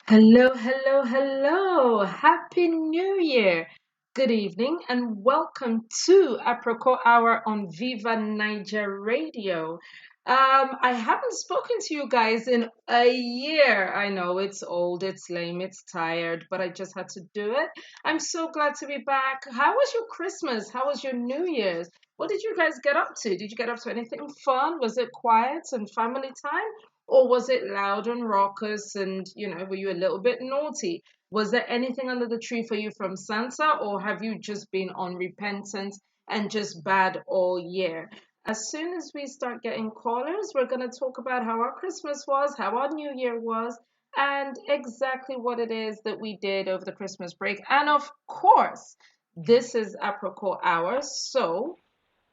Hello, hello, hello. Happy New Year. Good evening and welcome to Aproko Hour on Viva Naija Radio. I haven't spoken to you guys in a year. I know it's old, it's lame, it's tired, but I just had to do it. I'm so glad to be back. How was your Christmas? How was your New Year's? What did you guys get up to? Did you get up to anything fun? Was it quiet and family time? Or was it loud and raucous and, were you a little bit naughty? Was there anything under the tree for you from Santa, or have you just been on repentance and just bad all year? As soon as we start getting callers, we're going to talk about how our Christmas was, how our New Year was, and exactly what it is that we did over the Christmas break. And of course, this is Aproko Hour, so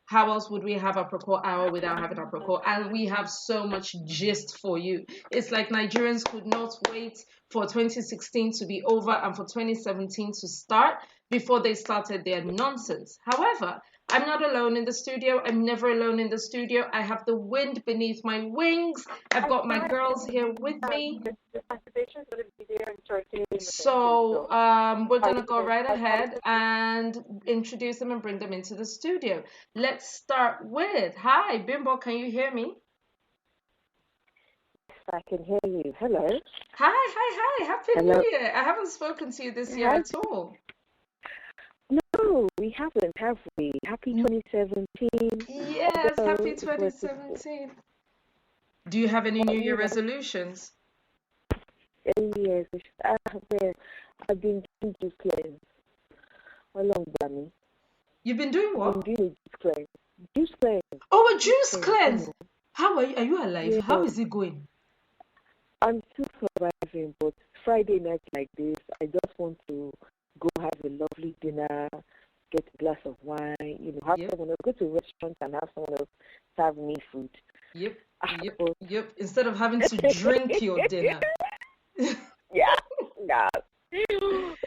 how else would we have Aproko Hour without having Aproko? And we have so much gist for you. It's like Nigerians could not wait for 2016 to be over and for 2017 to start before they started their nonsense. However, I'm not alone in the studio. I'm never alone in the studio. I have the wind beneath my wings. I've got my girls here with me. So we're going to go right ahead and introduce them and bring them into the studio. Let's start with, hi, Bimbo, can you hear me? I can hear you. Hello. Hi. Happy Hello. New Year. I haven't spoken to you this year at all. No, we haven't, have we? Happy 2017. Yes, happy 2017. Do you have any New Year resolutions? Yes, I've been doing juice cleanse. How long, Blammy? You've been doing what? I've been doing a juice cleanse. Juice cleanse. Oh, a juice cleanse. How are you? Are you alive? Yeah. How is it going? I'm still surviving, but Friday night like this, I just want to go have a lovely dinner, get a glass of wine, have someone else, go to a restaurant and have someone else serve me food. Yep. Instead of having to drink your dinner. Yeah.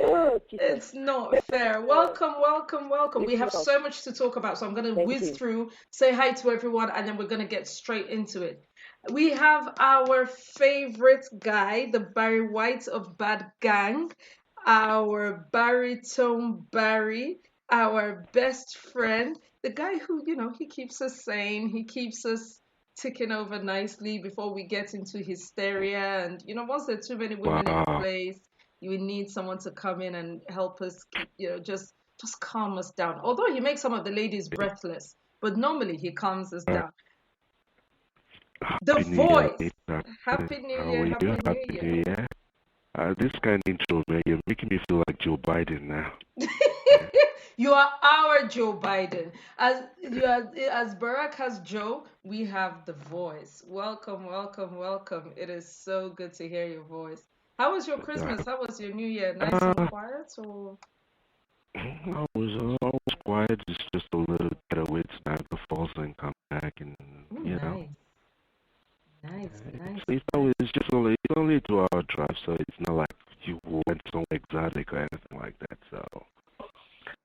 Oh, it's not fair. Welcome. We have so much to talk about, so I'm going to whiz through, say hi to everyone, and then we're going to get straight into it. We have our favorite guy, the Barry White of Bad Gang, our baritone Barry, our best friend, the guy who, he keeps us sane, he keeps us ticking over nicely before we get into hysteria. And, once there are too many women in place, you need someone to come in and help us keep, just calm us down. Although he makes some of the ladies breathless, but normally he calms us down. The voice. Happy New Year. Happy New Year. This kind of intro, man, you're making me feel like Joe Biden now. You are our Joe Biden. As Barack has Joe, we have the voice. Welcome. It is so good to hear your voice. How was your Christmas? How was your New Year? Nice and quiet, or? I was quiet. It's just a little bit of wait tonight, the falls and come back, and Nice. It's just only a 2-hour drive, so it's not like you went somewhere exotic or anything like that. So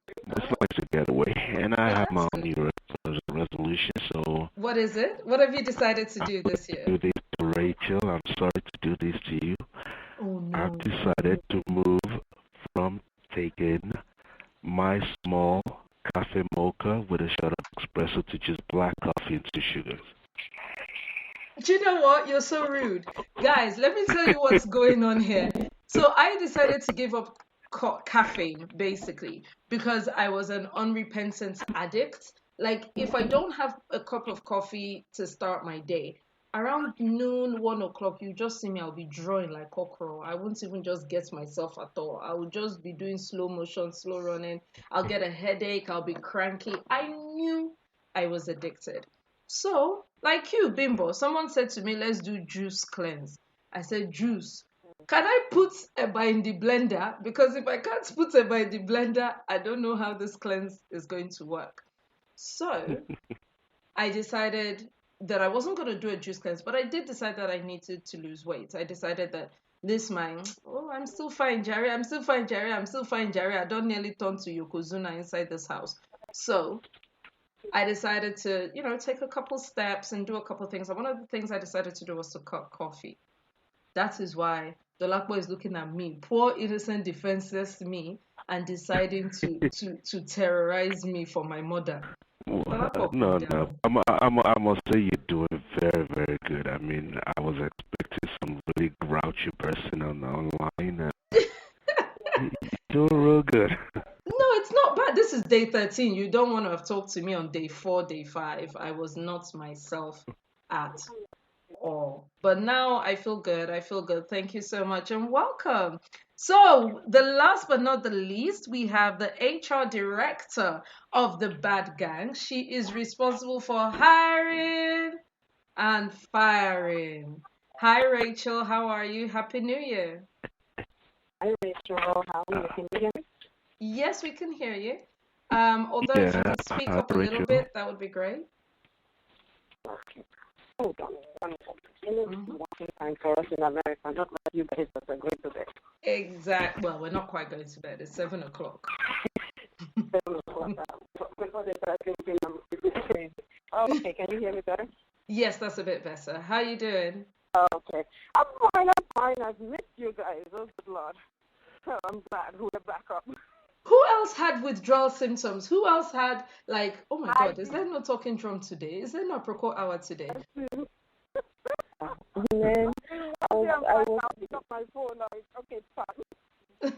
it's nice to get away. And I have my own New Year's resolution. So what is it? What have you decided to do this year? Do this to Rachel. I'm sorry to do this to you. Oh no. I've decided to move from taking my small cafe mocha with a shot of espresso to just black coffee into sugar. Do you know what? You're so rude. Guys, let me tell you what's going on here. So I decided to give up caffeine, basically, because I was an unrepentant addict. Like, if I don't have a cup of coffee to start my day, around noon, 1 o'clock, you just see me, I'll be drawing like okra. I won't even just get myself at all. I will just be doing slow motion, slow running. I'll get a headache. I'll be cranky. I knew I was addicted. So, like you, Bimbo, someone said to me, let's do juice cleanse. I said, juice. Can I put eba in the blender? Because if I can't put eba in the blender, I don't know how this cleanse is going to work. So, I decided that I wasn't going to do a juice cleanse, but I did decide that I needed to lose weight. I decided that I'm still fine, Jerry. I don't nearly turn to Yokozuna inside this house. So, I decided to, take a couple steps and do a couple things. And one of the things I decided to do was to cut coffee. That is why Dolapo is looking at me, poor innocent defenseless me, and deciding to terrorize me for my mother. Dolapo, cool No, no. down. I must say you're doing very, very good. I mean, I was expecting some really grouchy person online, and you're doing real good. No, it's not bad. This is day 13. You don't want to have talked to me on day 4, day 5. I was not myself at all. But now I feel good. I feel good. Thank you so much and welcome. So, the last but not the least, we have the HR director of the Bad Gang. She is responsible for hiring and firing. Hi, Rachel. How are you? Happy New Year. Hi, Rachel. How are you? Can you hear me? Yes, we can hear you. Although if you Yeah, can speak up a little Rachel. bit, that would be great. Okay. Hold on. You know, Mhm. working time for us in America, not like you guys that are going to bed. Exact. Well, we're not quite going to bed. It's 7 o'clock. 7 o'clock. Before they start thinking I'm crazy. Okay, can you hear me better? Yes, that's a bit better. How you doing? Okay. I'm fine, I'm fine. I've missed you guys. Oh, good Lord. I'm glad we're back up. Who else had withdrawal symptoms? Who else had like, oh my I God, is there no talking drum today? Is there no Aproko hour today? did. Man, I was pick up my phone. Like, okay, fine.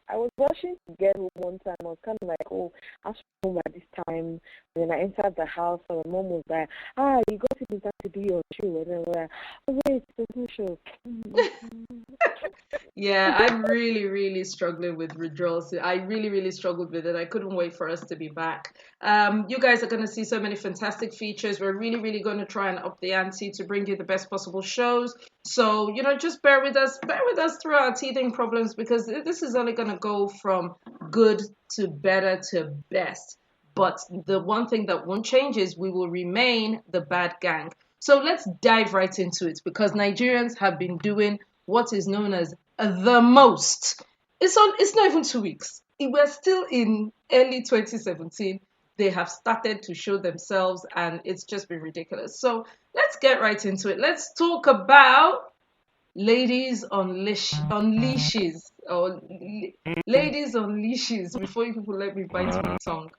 I was rushing to get home one time. I was kind of like, oh, I should home at this time. And then I entered the house, and my mom was like, you got to do that to do your show. And then we're like, oh, wait, there's no show. Yeah, I'm really, really struggling with withdrawals. I really, really struggled with it. I couldn't wait for us to be back. You guys are going to see so many fantastic features. We're really, really going to try and up the ante to bring you the best possible shows. So, just bear with us. Bear with us through our teething problems because this is only going to go from good to better to best. But the one thing that won't change is we will remain the bad gang. So let's dive right into it because Nigerians have been doing what is known as the most. It's not even 2 weeks. We're still in early 2017. They have started to show themselves and it's just been ridiculous. So let's get right into it. Let's talk about ladies on leashes or ladies on leashes before you people let me bite my tongue.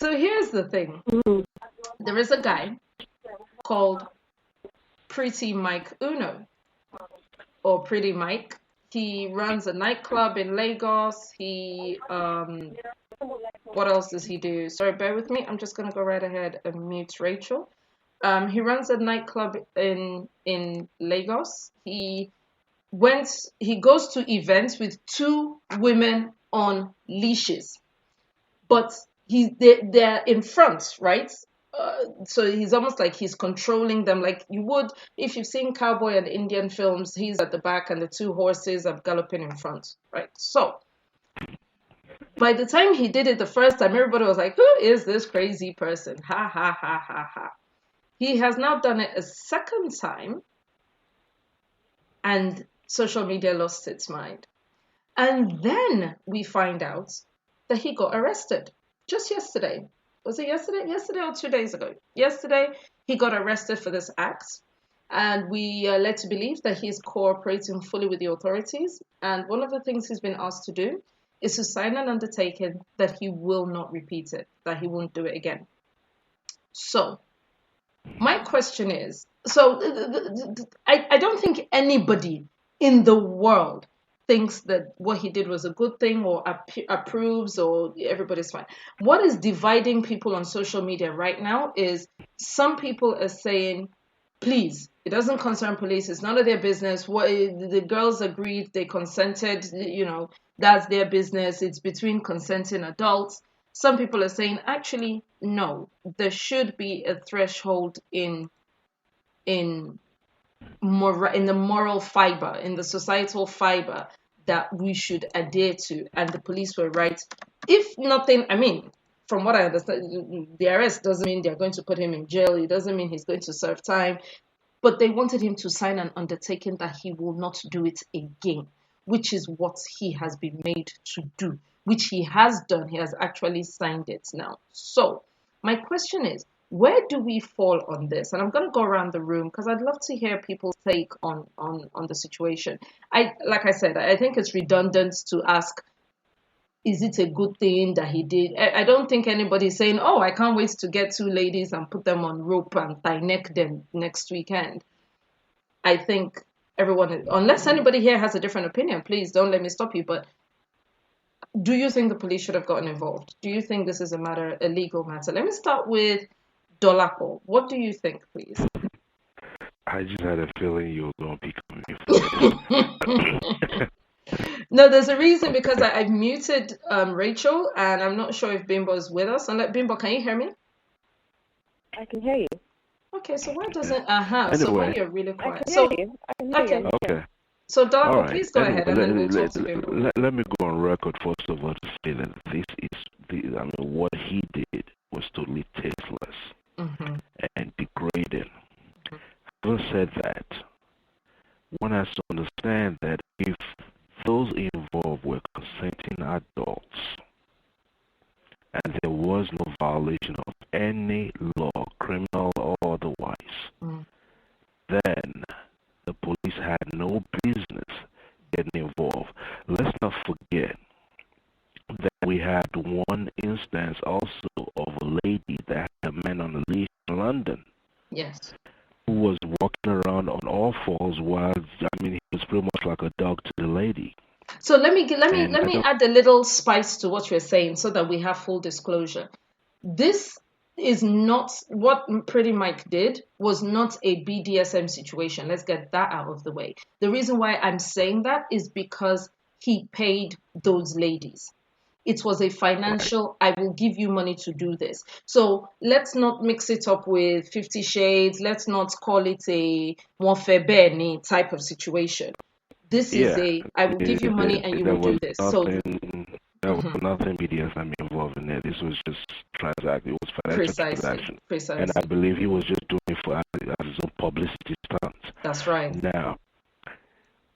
So here's the thing. There is a guy called Pretty Mike Uno or Pretty Mike. He runs a nightclub in Lagos. What else does he do? Sorry, bear with me. I'm just gonna go right ahead and mute Rachel. He runs a nightclub in Lagos. He goes to events with two women on leashes, but they're in front, right? So he's almost like he's controlling them, like you would if you've seen cowboy and Indian films. He's at the back, and the two horses are galloping in front, right? So by the time he did it the first time, everybody was like, "Who is this crazy person?" Ha ha ha ha ha. He has now done it a second time, and social media lost its mind. And then we find out that he got arrested just yesterday. Was it yesterday? Yesterday or 2 days ago? Yesterday, he got arrested for this act. And we are led to believe that he's cooperating fully with the authorities. And one of the things he's been asked to do is to sign an undertaking that he will not repeat it, that he won't do it again. So, my question is, I don't think anybody in the world thinks that what he did was a good thing or approves or everybody's fine. What is dividing people on social media right now is some people are saying, please, it doesn't concern police. It's none of their business. What the girls agreed, they consented, that's their business. It's between consenting adults. Some people are saying, actually, no, there should be a threshold in in the moral fiber, in the societal fiber that we should adhere to. And the police were right. If nothing, I mean, from what I understand, the arrest doesn't mean they're going to put him in jail. It doesn't mean he's going to serve time. But they wanted him to sign an undertaking that he will not do it again, which is what he has been made to do, which he has done. He has actually signed it now. So My question is, where do we fall on this? And I'm going to go around the room because I'd love to hear people's take on the situation. Like I said, I think it's redundant to ask, is it a good thing that he did? I don't think anybody's saying, oh, I can't wait to get two ladies and put them on rope and tie neck them next weekend. I think everyone, unless anybody here has a different opinion, please don't let me stop you. But do you think the police should have gotten involved? Do you think this is a legal matter? Let me start with Dolapo. What do you think, please? I just had a feeling you were going to pick on me for this. No, there's a reason because I've muted Rachel, and I'm not sure if Bimbo is with us. And Bimbo, can you hear me? I can hear you. Okay, so why doesn't Anyway, so why you're really quiet? I can hear you. Okay. So Dolapo, All right. please go ahead, and then we'll talk to Bimbo. Let me go on record first of all to say that what he did was totally tasteless and degrading. Having said that, one has to understand that if those involved were consenting adults and there was no violation of any law, criminal or otherwise, then the police had no business getting involved. Let's not forget that we had one instance also of a lady that had a man on a leash in London. Yes. Who was walking around on all fours while, he was pretty much like a dog to the lady. So let me add a little spice to what you're saying so that we have full disclosure. This is not what Pretty Mike did was not a BDSM situation. Let's get that out of the way. The reason why I'm saying that is because he paid those ladies. It was a financial, I will give you money to do this. So let's not mix it up with 50 Shades. Let's not call it a Monfebeni type of situation. This is I will give you money and you will do this. There was nothing BDSM involved in it. This was just transaction. It was financial transaction. Precisely. And I believe he was just doing it for his own publicity stunts. That's right. Now,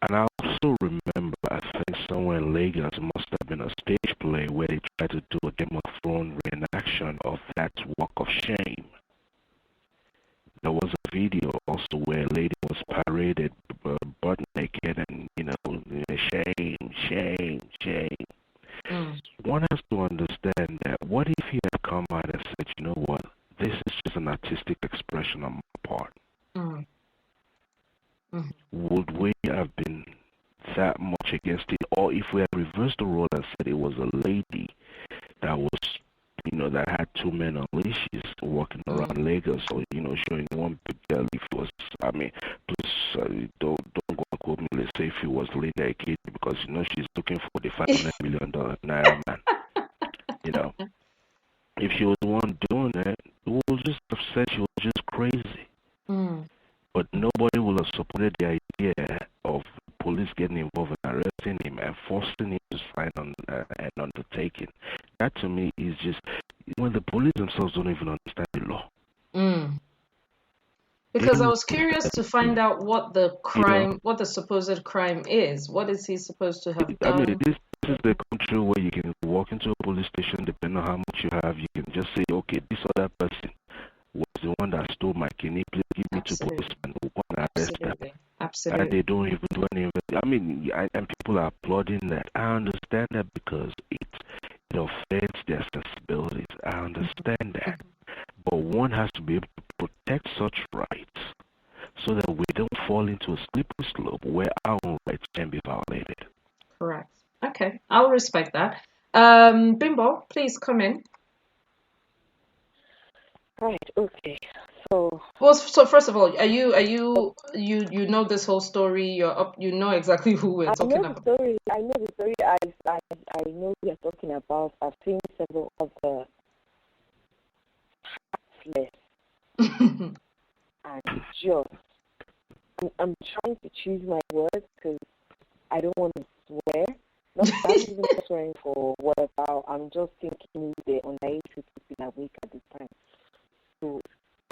and I also remember, I think somewhere in Lagos must have been a stage play where they tried to do a Game of Thrones reenaction of that walk of shame. There was a video also where a lady was paraded butt naked and, shame. One has to understand that what if he had come out and said, you know what, this is just an artistic expression on my part. Would we have been that much against it? Or if we had reversed the role and said it was a lady that was, that had two men on leashes walking around Lagos, or, showing one big belly was, please don't go and quote me, let's say if it was Lady Ekiti, because, she's looking for the $500 million naira man. If she was the one doing that, we would just have said she was just crazy. But nobody will have supported the idea of police getting involved in arresting him and forcing him to sign on an undertaking. That to me is just when the police themselves don't even understand the law. Because I was curious to find out what the crime, what the supposed crime is. What is he supposed to have done? This is the country where you can walk into a police station, depending on how much you have, you can just say, okay, this other person was the one that stole my kidney. Please give me two policemen who want to arrest them. Absolutely. And they don't even do any investigation. And people are applauding that. I understand that because it offends their sensibilities. I understand that. But one has to be able to protect such rights so that we don't fall into a slippery slope where our own rights can be violated. Correct. Okay, I'll respect that. Bimbo, please come in. Right. Okay. So. Well, so first of all, you know this whole story. You're up. You know exactly who we're talking about. I know the story. I know we are talking about. I've seen several of the heartless and just. I'm trying to choose my words because I don't want to swear. Not even swearing for what about. I'm just thinking the underage people been awake at the time. So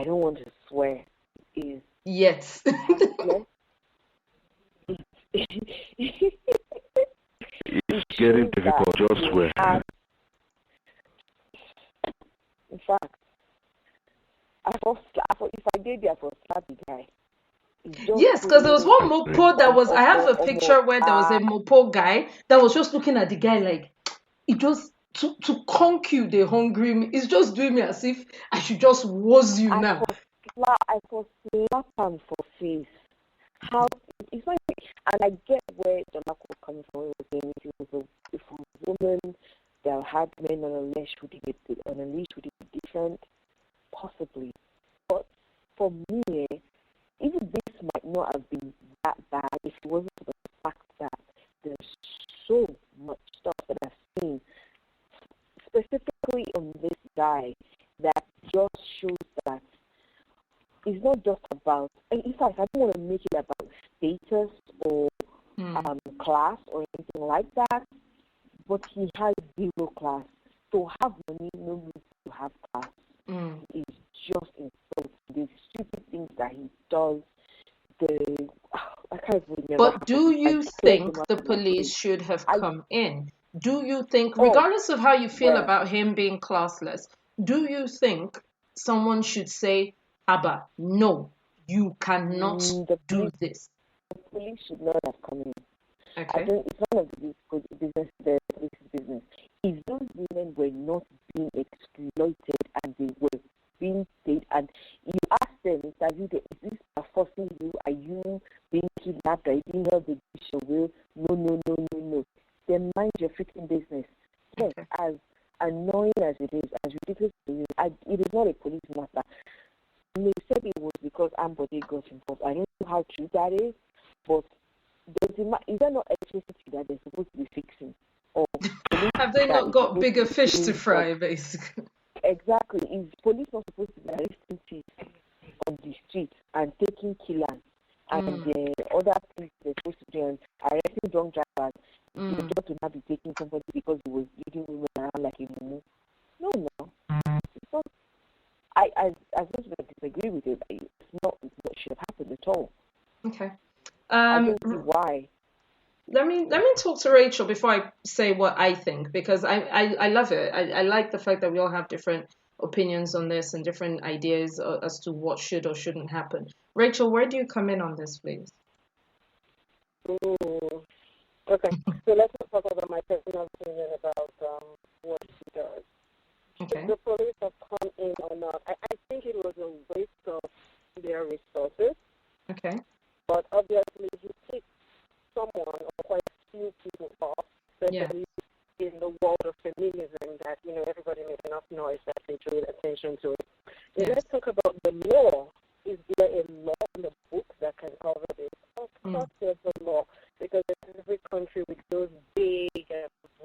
I don't want to swear. Yes. It's getting difficult. Just swear. In fact, if I did that for slap the guy, it's just Yes, because there was one mopo that was, I have a almost picture where there was a mopo guy that was just looking at the guy like, it just, to conk you, they hungry me. It's just doing me as if I should just woz you now. I for slap him for face. How it's not, and I get where Jonako was coming from. It was saying if a woman that had men on a leash would it be different, possibly. But for me, even this might not have been that bad if it wasn't for the fact that there's so much stuff that I've seen, specifically on this guy, that just shows that it's not just about, in fact, I don't want to make it about status or class or anything like that, but he has zero class. To have money, no need to have class. It's just insulting. The stupid things that he does, I can't remember. But do you think the police should have come in? Do you think, regardless of how you feel about him being classless, do you think someone should say, Abba, no, you cannot do this? The police should not have come in. Okay. It's none of the police's business. If those women were not being exploited and they were being paid, and you ask them, is this forcing you? Are you being kidnapped? Are you being held against your will? No. Then mind your freaking business. Yes, as annoying as it is, as ridiculous as it is, it is not a police matter. They said it was because Ambody got involved. I don't know how true that is, but is there not electricity that they're supposed to be fixing? Or have they not got bigger fish to fry, basically? Exactly. Is police not supposed to be arresting thieves on the street and taking killers and the other things they're supposed to do and arresting drunk drivers? The job to not be taking somebody because he was leading women around like a mumu. No. It's not. I much as I disagree with it, it's not what should have happened at all. Okay. I don't see why. Let me talk to Rachel before I say what I think, because I love it. I like the fact that we all have different opinions on this and different ideas as to what should or shouldn't happen. Rachel, where do you come in on this, please? Okay, so let's talk about my personal opinion about what she does. Okay. If the police have come in or not, I think it was a waste of their resources. Okay. But obviously, he picked someone or quite a few people off, especially in the world of feminism, that everybody made enough noise that they drew attention to it. Yes. Let's talk about the law. Is there a law in the book that can cover this? Of course, there's a law, because every country with those big,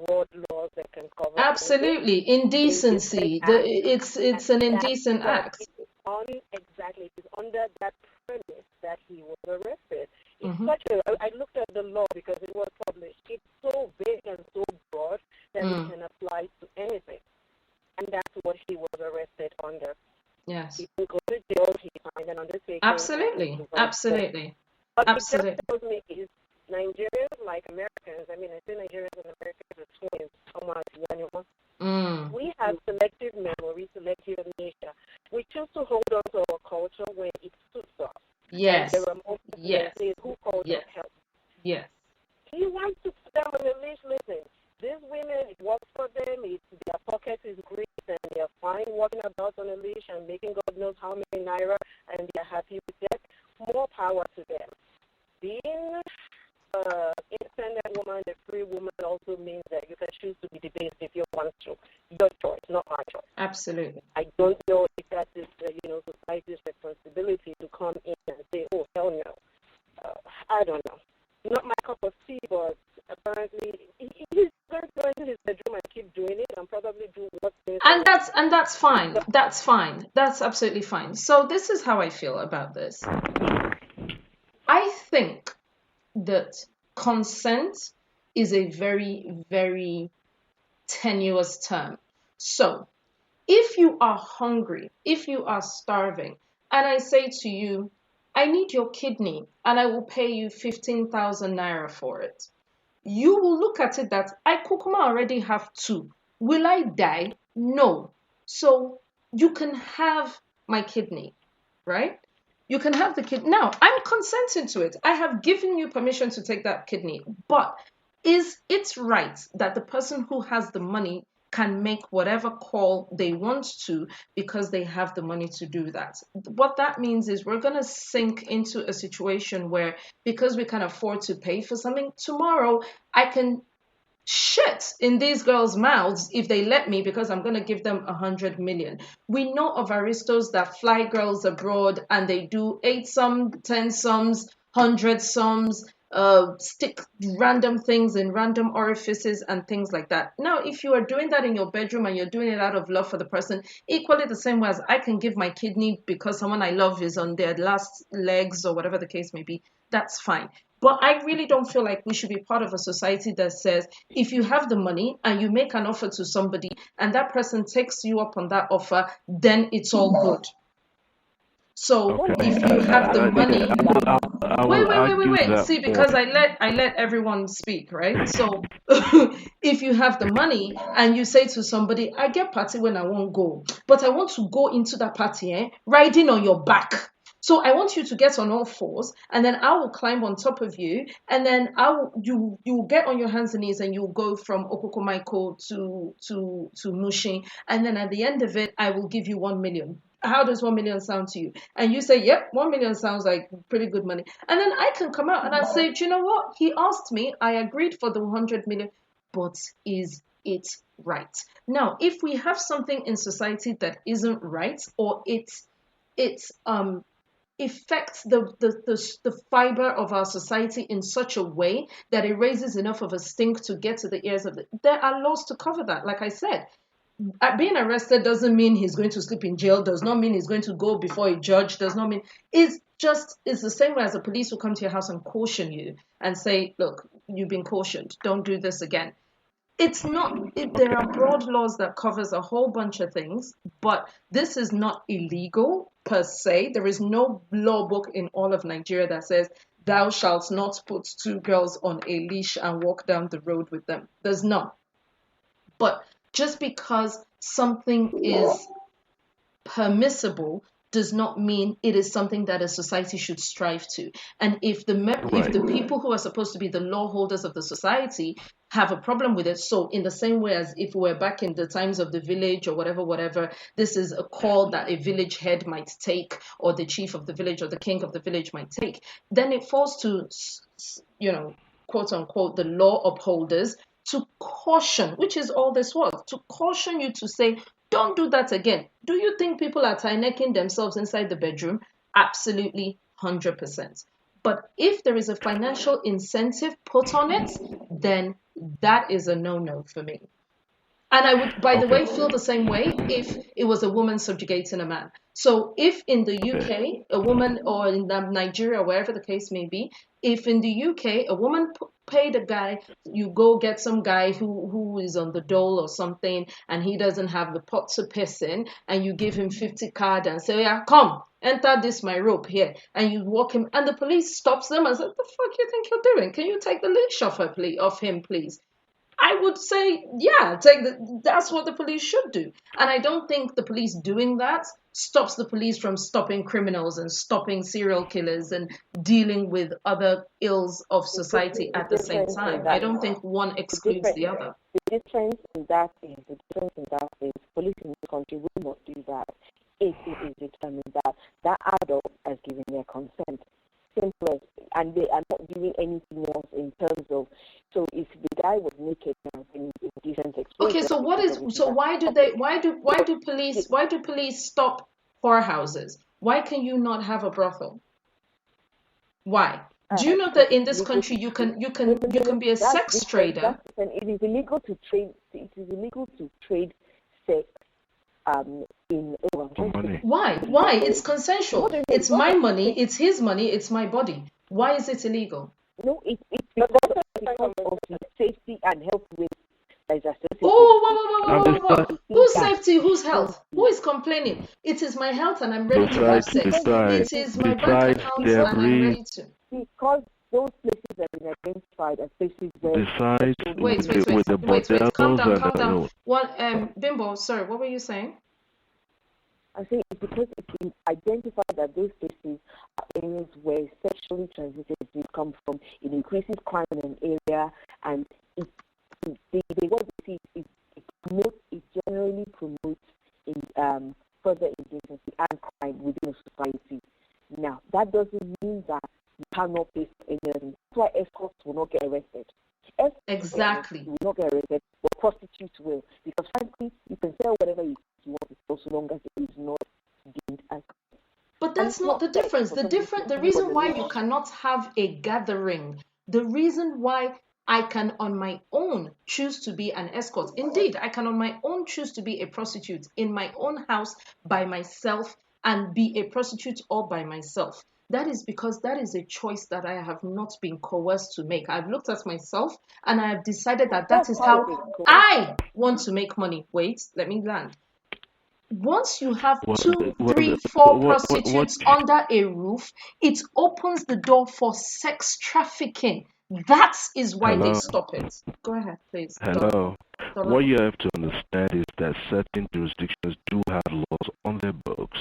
broad laws that can cover. Absolutely, indecency. It's an indecent act. Exactly, it's under that premise that he was arrested. It's I looked at the law because it was published. It's so big and so broad that it can apply to anything, and that's what he was arrested under. Yes. He can go to jail. He signed an undertaking. Absolutely. But it just tells me is Nigerians like Americans. I say Nigerians and Americans are twins. We have selective memory, selective amnesia. We choose to hold on to our culture when it suits us. Yes. And there are more people who call us help. Yes. He wants to put them on a leash. Listen, these women, it works for them. Their pocket is great, and they're fine walking about on a leash and making God knows how many naira, and they're happy with that. More power to them. Being independent woman, a free woman, also means that you can choose to be debased if you want to. Your choice, not my choice. Absolutely. I don't know if that is, society's responsibility to come in and say, oh, hell no. I don't know. Not my cup of tea, but apparently he's going to go into his bedroom and keep doing it and probably do what things. And that's fine. That's fine. That's absolutely fine. So this is how I feel about this. I think that consent is a very, very tenuous term. So if you are hungry, if you are starving, and I say to you, I need your kidney and I will pay you 15,000 naira for it, you will look at it that I Kukuma already have two. Will I die? No. So you can have my kidney, right? You can have the kidney. Now, I'm consenting to it. I have given you permission to take that kidney. But is it right that the person who has the money can make whatever call they want to because they have the money to do that? What that means is we're going to sink into a situation where, because we can afford to pay for something, tomorrow I can shit in these girls' mouths if they let me, because I'm going to give them 100 million. We know of aristos that fly girls abroad and they do 8 sums, 10 sums, 100 sums, stick random things in random orifices and things like that. Now, if you are doing that in your bedroom and you're doing it out of love for the person, equally the same way as I can give my kidney because someone I love is on their last legs or whatever the case may be, that's fine. But I really don't feel like we should be part of a society that says if you have the money and you make an offer to somebody and that person takes you up on that offer, then it's all good. So if you have the money, wait. See, because I let everyone speak, right? So if you have the money and you say to somebody, I get party when I won't go, but I want to go into that party, riding on your back. So I want you to get on all fours, and then I will climb on top of you, and then you will get on your hands and knees, and you'll go from Okokomaiko to Mushin, and then at the end of it, I will give you 1 million. How does 1 million sound to you? And you say, yep, 1 million sounds like pretty good money. And then I can come out and I say, do you know what? He asked me, I agreed for the 100 million, but is it right? Now, if we have something in society that isn't right, or it's affects the fiber of our society in such a way that it raises enough of a stink to get to the ears of there are laws to cover that. Like I said, being arrested doesn't mean he's going to sleep in jail, does not mean he's going to go before a judge, does not mean it's the same way as the police will come to your house and caution you and say, look, you've been cautioned, don't do this again. There are broad laws that covers a whole bunch of things, but this is not illegal per se. There is no law book in all of Nigeria that says thou shalt not put 2 girls on a leash and walk down the road with them. There's none. But just because something is permissible does not mean it is something that a society should strive to. And if the people who are supposed to be the law holders of the society have a problem with it, so in the same way as if we're back in the times of the village or whatever, this is a call that a village head might take, or the chief of the village or the king of the village might take, then it falls to, quote unquote, the law upholders to caution, which is all this was, to caution you to say, don't do that again. Do you think people are tie-necking themselves inside the bedroom? Absolutely, 100%. But if there is a financial incentive put on it, then that is a no-no for me. And I would, by the way, feel the same way if it was a woman subjugating a man. So if in the UK, a woman, or in Nigeria, wherever the case may be, if in the UK, a woman paid a guy, you go get some guy who is on the dole or something, and he doesn't have the pot to piss in, and you give him 50 card and say, yeah, come, enter this my rope here, and you walk him, and the police stops them and says, what the fuck you think you're doing? Can you take the leash off him, please? I would say, yeah, that's what the police should do. And I don't think the police doing that stops the police from stopping criminals and stopping serial killers and dealing with other ills of society at the same time. I don't think one excludes the other. The difference in that is police in this country will not do that if it is determined that adult has given their consent. Simple as, and they are not doing anything else in terms of. So if the guy was naked now in decent exposure. Okay, so why do police stop whorehouses? Why can you not have a brothel? Why? Do you know that in this country you can be a sex trader? It is illegal to trade. It is illegal to trade sex. Why? It's consensual. It's my money. It's his money. It's my body. Why is it illegal? No, it's because of the safety and health risk that is associated. Whoa. Whose safety? Whose health? Who is complaining? It is my health and I'm ready to have sex. It is my bank account and I'm ready to. Because those places have been identified as places where... Wait. Calm down. Bimbo, sorry, what were you saying? I'm saying it's because it's been identified that those cases are areas where sexually transmitted disease come from. It increases crime in an area, and what we see is it generally promotes further indecency and crime within a society. Now, that doesn't mean that you cannot pay for any other thing. That's why escorts will not get arrested. Exactly. Will not get arrested, but prostitutes will. Because frankly, you can sell whatever you want, so long as it is not deemed as. But that's not the difference. The reason why you cannot have a gathering, the reason why I can on my own choose to be an escort. Indeed, I can on my own choose to be a prostitute in my own house by myself and be a prostitute all by myself. That is because that is a choice that I have not been coerced to make. I've looked at myself and I have decided that is how I want to make money. Wait, let me land. Once you have 2, 3, 4 prostitutes under a roof, it opens the door for sex trafficking. That is why they stop it. Go ahead, please. Hello. What you have to understand is that certain jurisdictions do have laws on their books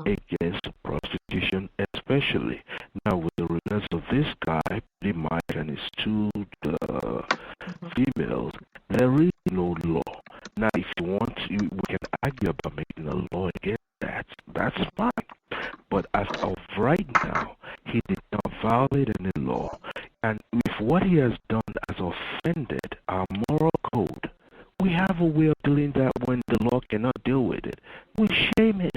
against prostitution, especially. Now, with the regards of this guy, pretty much, and his 2 females, there is no law. Now, if you want, we can argue about making a law against that. That's fine. But as of right now, he did not violate any law. And if what he has done has offended our moral code, we have a way of doing that when the law cannot deal with it. We shame him.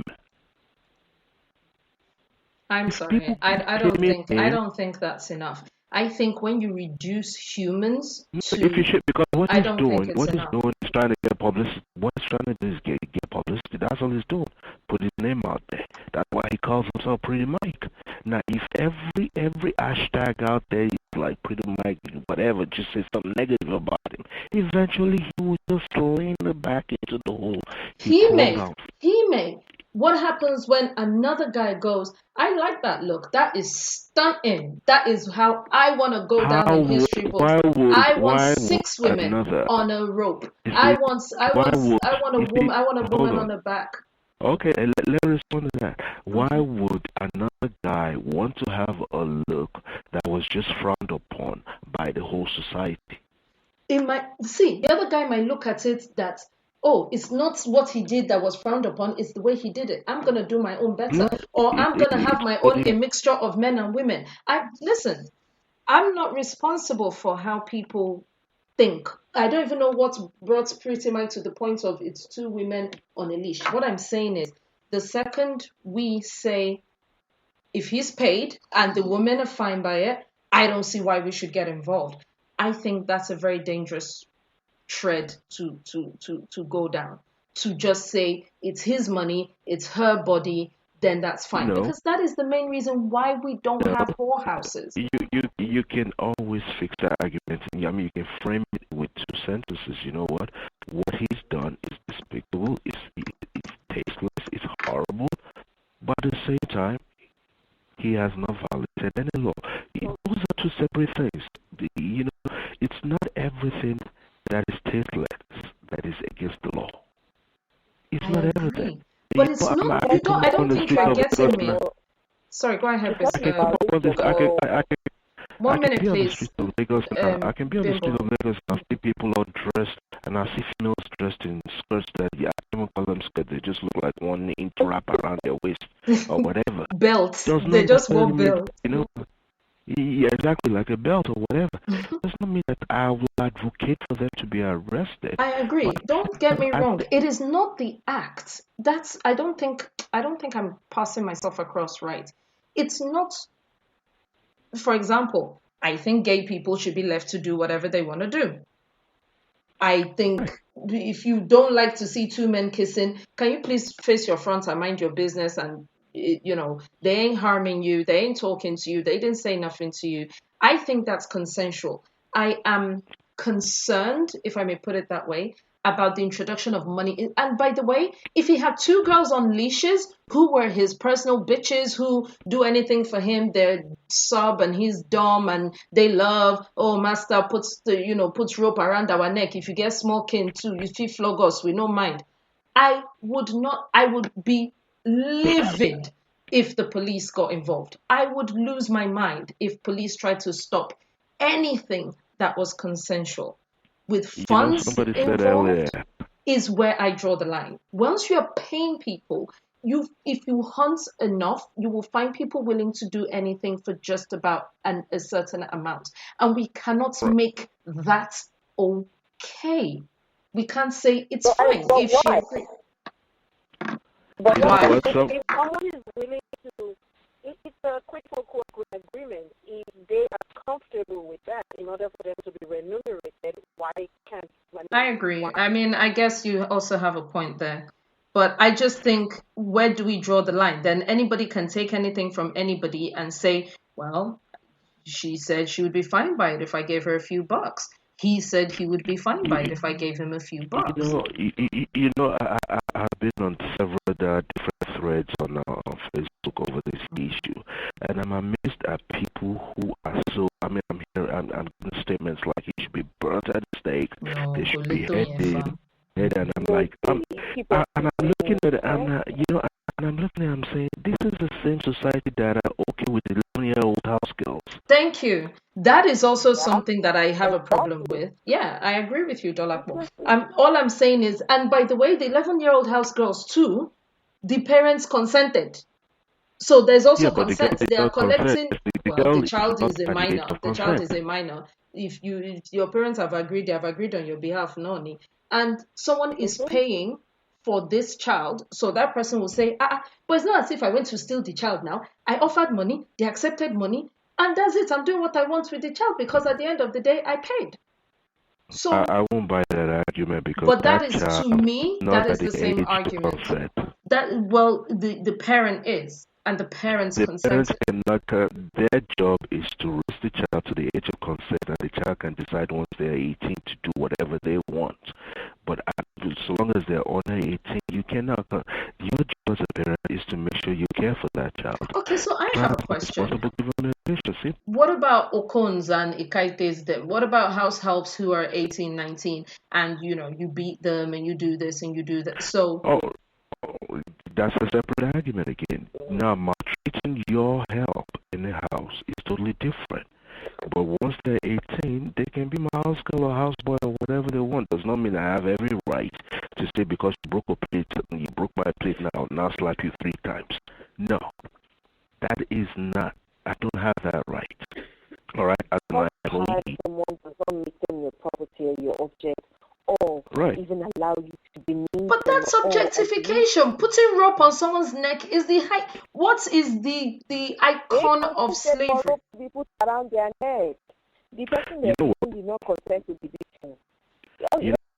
I'm sorry. I don't think that's enough. I think when you reduce humans to, if you should, because what I he's don't doing, think it's what enough. he's doing is trying to get publicity. What he's trying to do is get publicity. That's all he's doing. Put his name out there. That's why he calls himself Pretty Mike. Now, if every hashtag out there is like Pretty Mike, whatever, just say something negative about him, eventually he will just lean back into the hole. He may. What happens when another guy goes, I like that look. That is stunning. That is how I want to go down in history books. I want 6 women on a rope. I want a woman on the back. Okay, let me respond to that. Why would another guy want to have a look that was just frowned upon by the whole society? The other guy might look at it that, oh, it's not what he did that was frowned upon, it's the way he did it. I'm going to do my own better. Or I'm going to have my own, a mixture of men and women. Listen, I'm not responsible for how people think. I don't even know what brought Pretty Mike to the point of it's 2 women on a leash. What I'm saying is, the second we say, if he's paid and the women are fine by it, I don't see why we should get involved. I think that's a very dangerous tread to go down. To just say it's his money, it's her body, then that's fine. No. Because that is the main reason why we don't have whorehouses. You can always fix that argument. I mean, you can frame it with 2 sentences. You know what? What he's done is despicable, it's tasteless, it's horrible, but at the same time, he has not violated any law. Those are 2 separate things. It's not everything that is tasteless that is against the law. It's not everything. But it's not. I don't think you're getting me. Sorry, go ahead, One minute, please. I can be on the street of Lagos and see people all dressed, and I see females dressed in skirts that, I can't even call them skirts. They just look like one need to wrap around their waist or whatever. Belts. They just wear belts. Yeah, exactly, like a belt or whatever. Does not mean that I will advocate for them to be arrested. I agree. Don't get me wrong. It is not the act. I don't think I'm passing myself across right. It's not. For example, I think gay people should be left to do whatever they want to do. I think if you don't like to see 2 men kissing, can you please face your front and mind your business? And they ain't harming you, they ain't talking to you, they didn't say nothing to you. I think that's consensual. I am concerned, if I may put it that way, about the introduction of money. And by the way, if he had 2 girls on leashes who were his personal bitches, who do anything for him, they're sub and he's dumb and they love, oh, master puts rope around our neck. If you get smoking too, if you flog us, we don't mind. I would be livid if the police got involved. I would lose my mind if police tried to stop anything that was consensual. With funds Somebody said earlier. involved is where I draw the line. Once you are paying people, if you hunt enough, you will find people willing to do anything for just about a certain amount. And we cannot make that okay. We can't say it's fine if why? she. But Why? if someone is willing to, it's a quid pro quo agreement. If they are comfortable with that, in order for them to be remunerated, why can't? I agree. I mean, I guess you also have a point there. But I just think, where do we draw the line? Then anybody can take anything from anybody and say, well, she said she would be fine by it if I gave her a few bucks. He said he would be fine by it if I gave him a few bucks. I've been on several different threads on Facebook over this issue, and I'm amazed at people who are so. I mean, I'm doing statements like he should be burnt at the stake, they should be headed, and I'm like, and I'm looking at it, and I'm looking at it, I'm saying, this is the same society that are okay with 11-year-old house girls. Thank you. That is also something that I have a problem with. Yeah, I agree with you, Dolakbo. All I'm saying is, and by the way, the 11-year-old house girls too, the parents consented. So there's also consent. They are collecting. Well, the child is a minor. The child is a minor. If your parents have agreed, they have agreed on your behalf, no. And someone is paying for this child, so that person will say, but it's not as if I went to steal the child now. I offered money, they accepted money, and that's it. I'm doing what I want with the child because at the end of the day, I paid. So I won't buy that argument because. But that is, to me, that is the same argument. The parent is, and the parents consent. Their job is to raise the child to the age of consent, and the child can decide once they're 18 to do whatever they want. But so long as they're under 18, you cannot. Your job as a parent is to make sure you care for that child. Okay, so I have a question. What about Okons and Ikaites then? What about house helps who are 18, 19, and you beat them and you do this and you do that? So that's a separate argument again. Now, maltreating your help in the house is totally different. But once they're 18, they can be my house girl or house boy or whatever they want. Does not mean I have every right to say because you broke a plate, you broke my plate now slap you 3 times. No, that is not. I don't have that right. All right, as my employee. Someone does not make them your property or your object, or even allow you to be mean. But that's objectification. Putting rope on someone's neck is the high. What is the icon of slavery? They put around their neck. The person that did not consent to be beaten.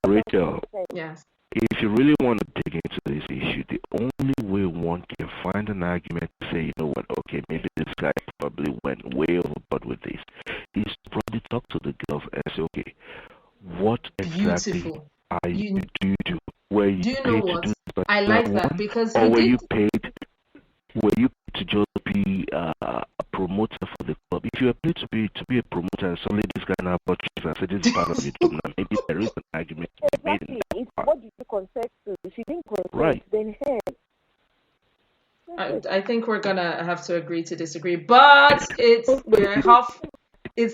Rachel. Yes. If you really want to dig into this issue, the only way one can find an argument to say, you know what, okay, maybe this guy probably went way overboard with this, is to probably talk to the girls and say, okay, what exactly are you do? Were you paid to do this? I like that because or were you paid to just be a promoter for the club? If you are paid to be a promoter and suddenly this guy now bought you and said this is part of your job now, maybe there is an argument to be made in that part. What did you consent to? If you didn't consent, then hey. I think we're gonna have to agree to disagree, but it's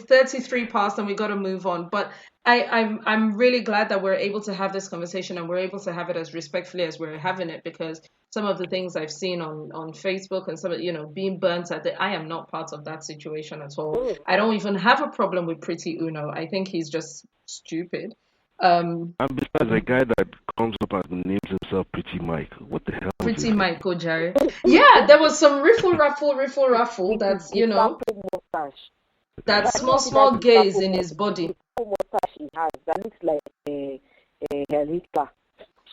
33 past and we got to move on. But I'm really glad that we're able to have this conversation and we're able to have it as respectfully as we're having it, because some of the things I've seen on Facebook and some of being burnt at I am not part of that situation at all. I don't even have a problem with Pretty Uno. I think he's just stupid. And besides, a guy that comes up and names himself Pretty Mike, what the hell? Pretty Mike, Jerry. Yeah, there was some riffle raffle. That's that small gaze in his body. He has that looks like a Hitler.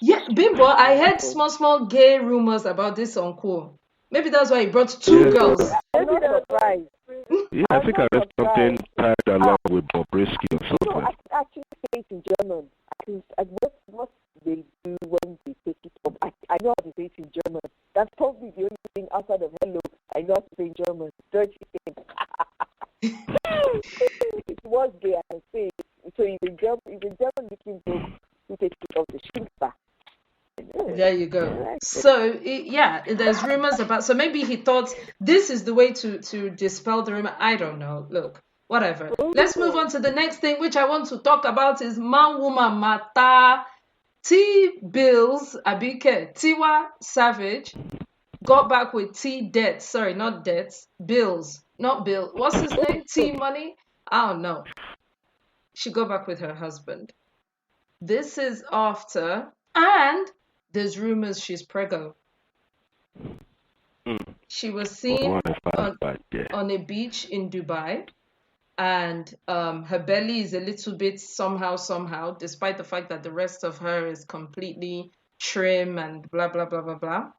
Yeah, Bimbo, I heard small gay rumors about this uncle. Maybe that's why he brought 2 girls. I'm not surprised. Yeah, I think I read something tied along with Bobrisky or something. I actually say it in German. What they do when they take it up, I know how to say it in German. That's probably the only thing outside of hello I know how to say in German. Dirty thing. It was gay, I say. So it's a German looking book who takes it off the Schinkbar. There There you go. So yeah, there's rumors about. So maybe he thought this is the way to dispel the rumor. I don't know. Look, whatever. Let's move on to the next thing, which I want to talk about is man woman mata. Tee Billz Abike Tiwa Savage got back with T debts. Sorry, not debts. Bills, not Bill. What's his name? T Money. I don't know. She got back with her husband. This is after, and there's rumors she's preggo. She was seen on a beach in Dubai, and her belly is a little bit somehow, despite the fact that the rest of her is completely trim and blah, blah, blah, blah, blah.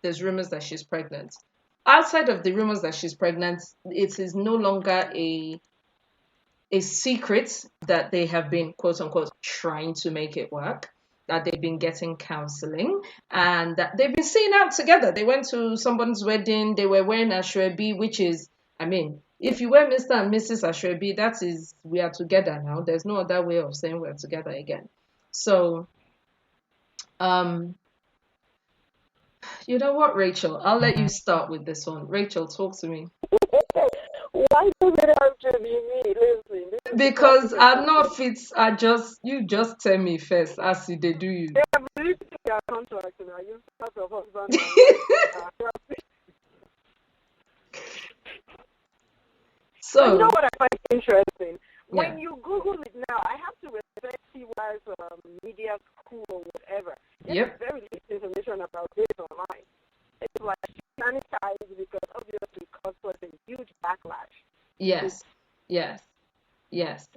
There's rumors that she's pregnant. Outside of the rumors that she's pregnant, it is no longer a secret that they have been, quote unquote, trying to make it work, that they've been getting counseling, and that they've been seen out together. They went to someone's wedding, they were wearing ashwebi, which is, I mean, if you were Mr. and Mrs. Ashwebi, that is, we are together now. There's no other way of saying we're together again. So, you know what, Rachel? I'll let you start with this one. Rachel, talk to me. Why does it have to be me? Listen, because I'm not fit. You just tell me first as they do you. Yeah, but this is your contract now. You start of husband So you know what I find interesting? When you Google it now, I have to respect Tiwa's media school or whatever. There's very little information about this online. It's like sanitized because obviously it caused us a huge backlash. Yes. There's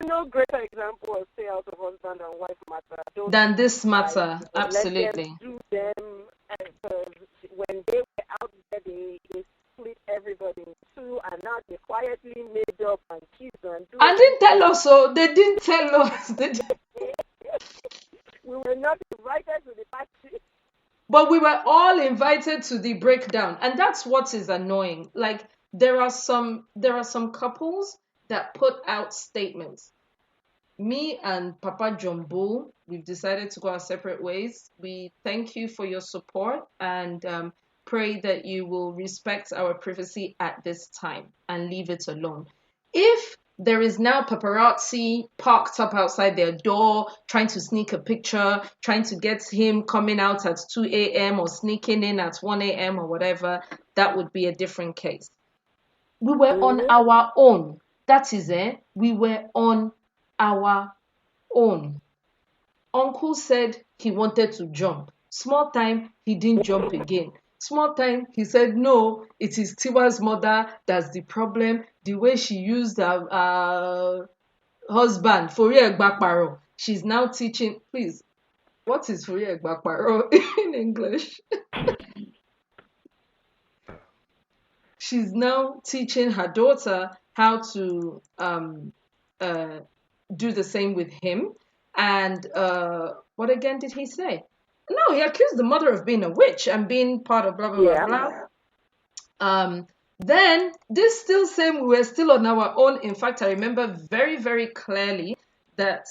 no greater example of stay out of husband and wife matter than this matter. Absolutely. Let them do them, because when they were out there, they split everybody in two, and now they quietly made up and kissed and do. And didn't tell us so. They didn't tell us. We were not invited to the party. But we were all invited to the breakdown, and that's what is annoying. Like there are some couples that put out statements. Me and Papa Jumbo, we've decided to go our separate ways. We thank you for your support and pray that you will respect our privacy at this time and leave it alone. If there is now paparazzi parked up outside their door, trying to sneak a picture, trying to get him coming out at 2 a.m. or sneaking in at 1 a.m. or whatever, that would be a different case. We were on our own. That is it. We were on our own. Uncle said he wanted to jump. Small time, he didn't jump again. Small time, he said, no, it is Tiwa's mother that's the problem. The way she used her husband, Fourier Gbakparo. She's now teaching, please, what is Fourier Gbakparo in English? She's now teaching her daughter how to do the same with him. And what again did he say? No, he accused the mother of being a witch and being part of blah, blah, blah, blah. Then, this still same, we were still on our own. In fact, I remember very, very clearly that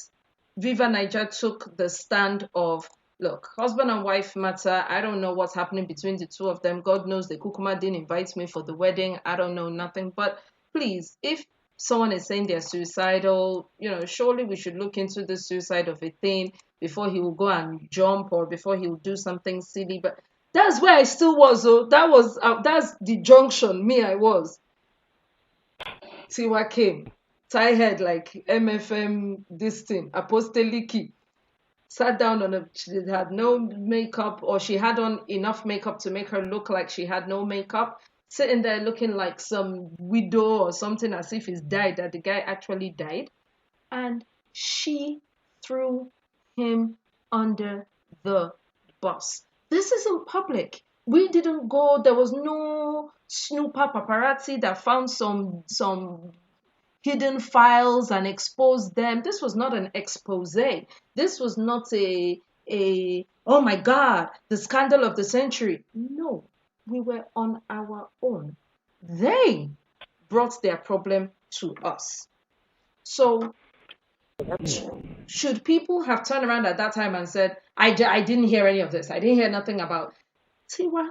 Viva Naija took the stand of, look, husband and wife matter. I don't know what's happening between the two of them. God knows the Kukuma didn't invite me for the wedding. I don't know nothing. But please, if someone is saying they're suicidal, surely we should look into the suicide of a thing before he will go and jump or before he will do something silly. But that's where I still was. That's the junction I was. Tiwa came, tie head like MFM, this thing, apostolic. Sat down she had no makeup, or she had on enough makeup to make her look like she had no makeup, sitting there looking like some widow or something, as if he's died, that the guy actually died. And she threw him under the bus. This is in public. We didn't go, there was no snooper paparazzi that found some hidden files and exposed them. This was not an expose. This was not a oh my God, the scandal of the century. No, we were on our own. They brought their problem to us. So Should people have turned around at that time and said, I didn't hear any of this. I didn't hear nothing about Tiwa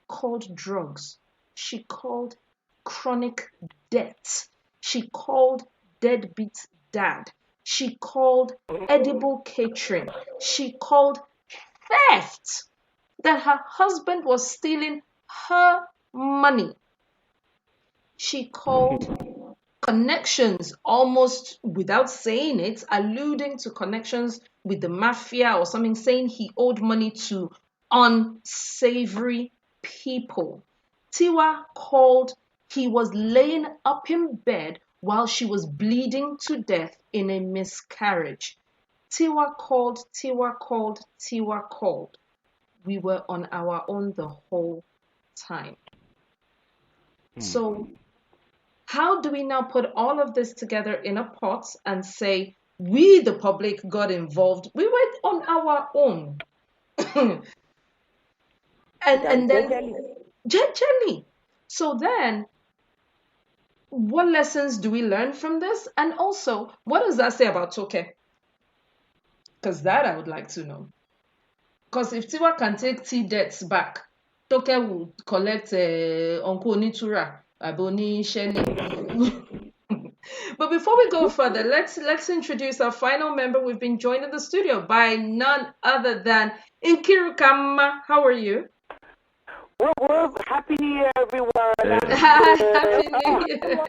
called drugs. She called chronic debt. She called deadbeat dad. She called edible catering. She called theft. That her husband was stealing her money. She called connections, almost without saying it, alluding to connections with the mafia or something, saying he owed money to unsavory people. Tiwa called he was laying up in bed while she was bleeding to death in a miscarriage. Tiwa called, Tiwa called, Tiwa called. We were on our own the whole time. So how do we now put all of this together in a pot and say, we, the public, got involved? We went on our own. and then, gently. So then, what lessons do we learn from this? And also, what does that say about Toke? Because that I would like to know. Because if Tiwa can take T debts back, Toke will collect Uncle Onitura, Aboni Sheni. But before we go further, let's introduce our final member. We've been joined in the studio by none other than Nkirukama. How are you? Well, happy New Year, everyone. Happy New Year.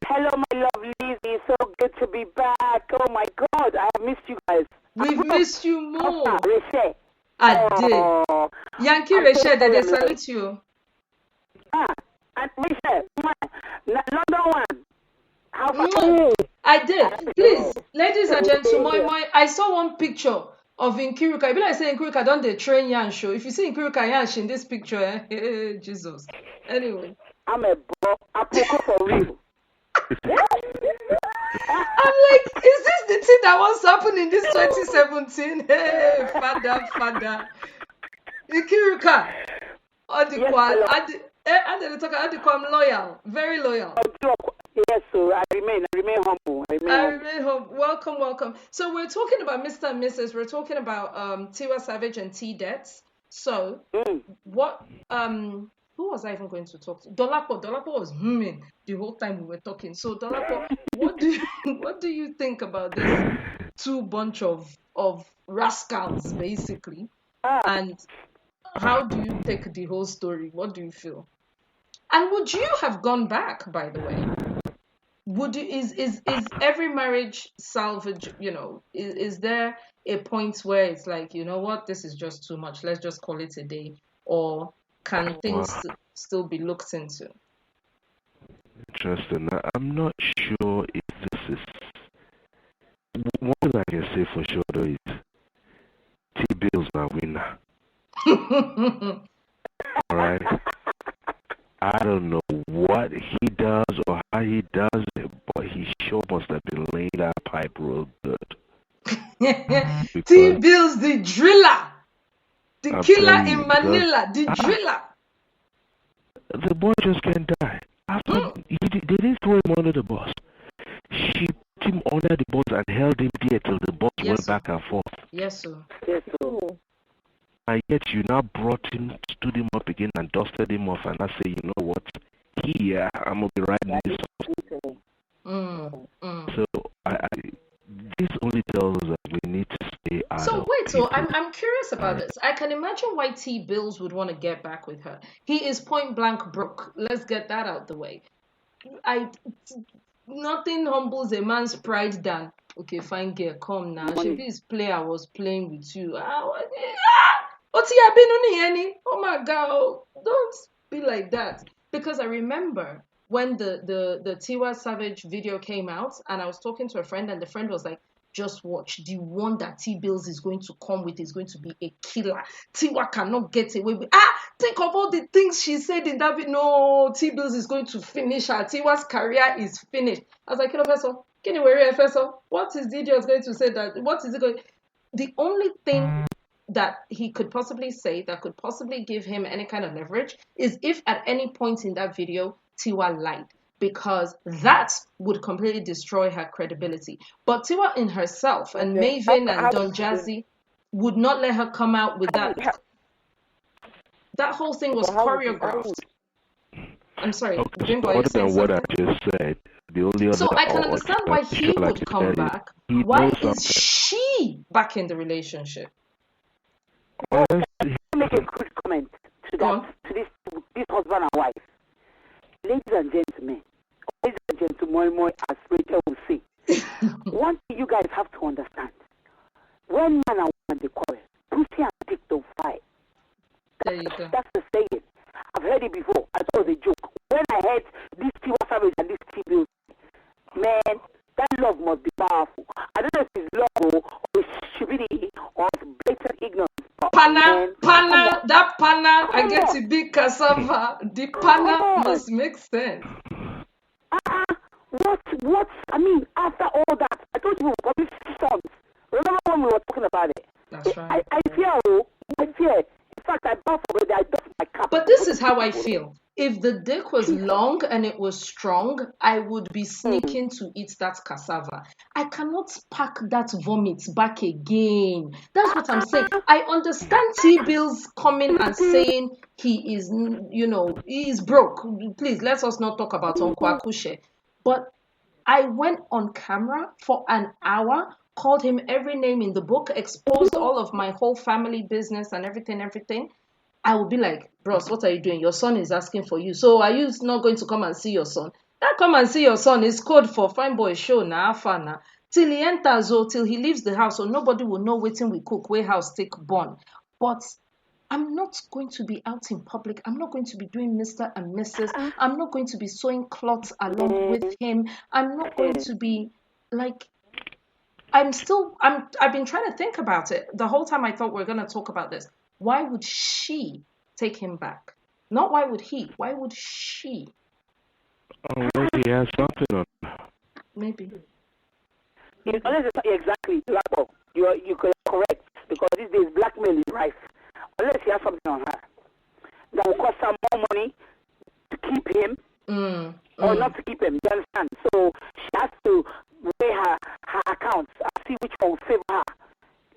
Hello, my lovely Lizzie. So good to be back. Oh my God, I have missed you guys. We've missed you more. I did. Yankee Reshe, they salute you. And Reshe, London one. How I did. Please, ladies and gentlemen, I saw one picture of Nkiruka. I be like saying Nkiruka don't they train Yansho. If you see Nkiruka Yansh in this picture, Jesus. Anyway. I'm a Aproko for real. I'm like, is this the thing that was happening in this 2017? Hey, father. Nkiruka. I'm loyal. Very loyal. Yes, so I remain humble. I remain humble. Welcome. So we're talking about Mr. and Mrs. We're talking about Tiwa Savage and T debts. So what who was I even going to talk to? Dolapo was the whole time we were talking. So Dolapo, what do you think about this two bunch of rascals basically? And how do you take the whole story? What do you feel? And would you have gone back, by the way? Is every marriage salvage, is there a point where it's like, you know what, this is just too much, let's just call it a day? Or can things still be looked into? Interesting. I'm not sure if this is... One thing I can say for sure though is Tee Billz are winner. Alright? I don't know what he does or how he does it, but he sure must have been laying that pipe real good. Tee Billz, the driller, the killer in Manila, the driller. The boy just can't die. After they didn't throw him under the bus. She put him under the bus and held him there till the bus went back and forth. Yes, sir. And yet you now brought him, stood him up again and dusted him off, and I say, you know what? Here, I'm going to be riding this off. So, this only tells us that we need to stay out. So wait, so I'm curious about this. I can imagine why Tee Billz would want to get back with her. He is point blank broke. Let's get that out the way. Nothing humbles a man's pride than, okay, fine girl, come now. If this player was playing with you, oh my God, don't be like that. Because I remember when the Tiwa Savage video came out, and I was talking to a friend, and the friend was like, just watch, the one that Tee Billz is going to come with is going to be a killer. Tiwa cannot get away with think of all the things she said in that video. No, Tee Billz is going to finish her. Tiwa's career is finished. I was like, what is the idiot going to say that? What is it going? The only thing that he could possibly say that could possibly give him any kind of leverage is if at any point in that video Tiwa lied. because that would completely destroy her credibility. But Tiwa in herself and Mavin and Don Jazzy would not let her come out with that. That whole thing was choreographed. I'm sorry, Bimbo, other than what I just said, the only other. So I can understand why he would come back. Why is she back in the relationship? Let me make a quick comment to that, to this husband and wife. Ladies and gentlemen, as Rachel will say, one thing you guys have to understand: when man and woman they quarrel, pussy and dick don't fight. That's the saying. I've heard it before. I thought it was a joke. When I heard this Tiwa Savage and this Tee Billz, man, that love must be powerful. I don't know if it's love or stupidity or blatant ignorance. Pana, that pana, I get to be cassava. The pana must make sense. What? I mean, after all that, I told you, what is songs? Remember when we were talking about it? That's right. I fear. In fact, I bought already. I bought my cap. But this is how I feel. If the dick was long and it was strong, I would be sneaking to eat that cassava. I cannot pack that vomit back again. That's what I'm saying. I understand Tee Billz coming and saying he is, he is broke. Please, let us not talk about Uncle Akushe. But I went on camera for an hour, called him every name in the book, exposed all of my whole family business and everything. I would be like, bros, what are you doing? Your son is asking for you. So are you not going to come and see your son? That come and see your son is code for fine boy show na afana. Till he enters or till he leaves the house, so nobody will know waiting we cook, where house take born. But I'm not going to be out in public. I'm not going to be doing Mr. and Mrs. I'm not going to be sewing cloths along with him. I'm not going to be like, I've been trying to think about it. The whole time I thought we were going to talk about this. Why would she take him back? Not why would he. Why would she? Oh, maybe he has something on. Maybe. Exactly. You're correct. Because these days blackmail is rife. Unless he has something on her that will cost her more money to keep him or not to keep him. You understand? So she has to weigh her accounts and see which one will favor her.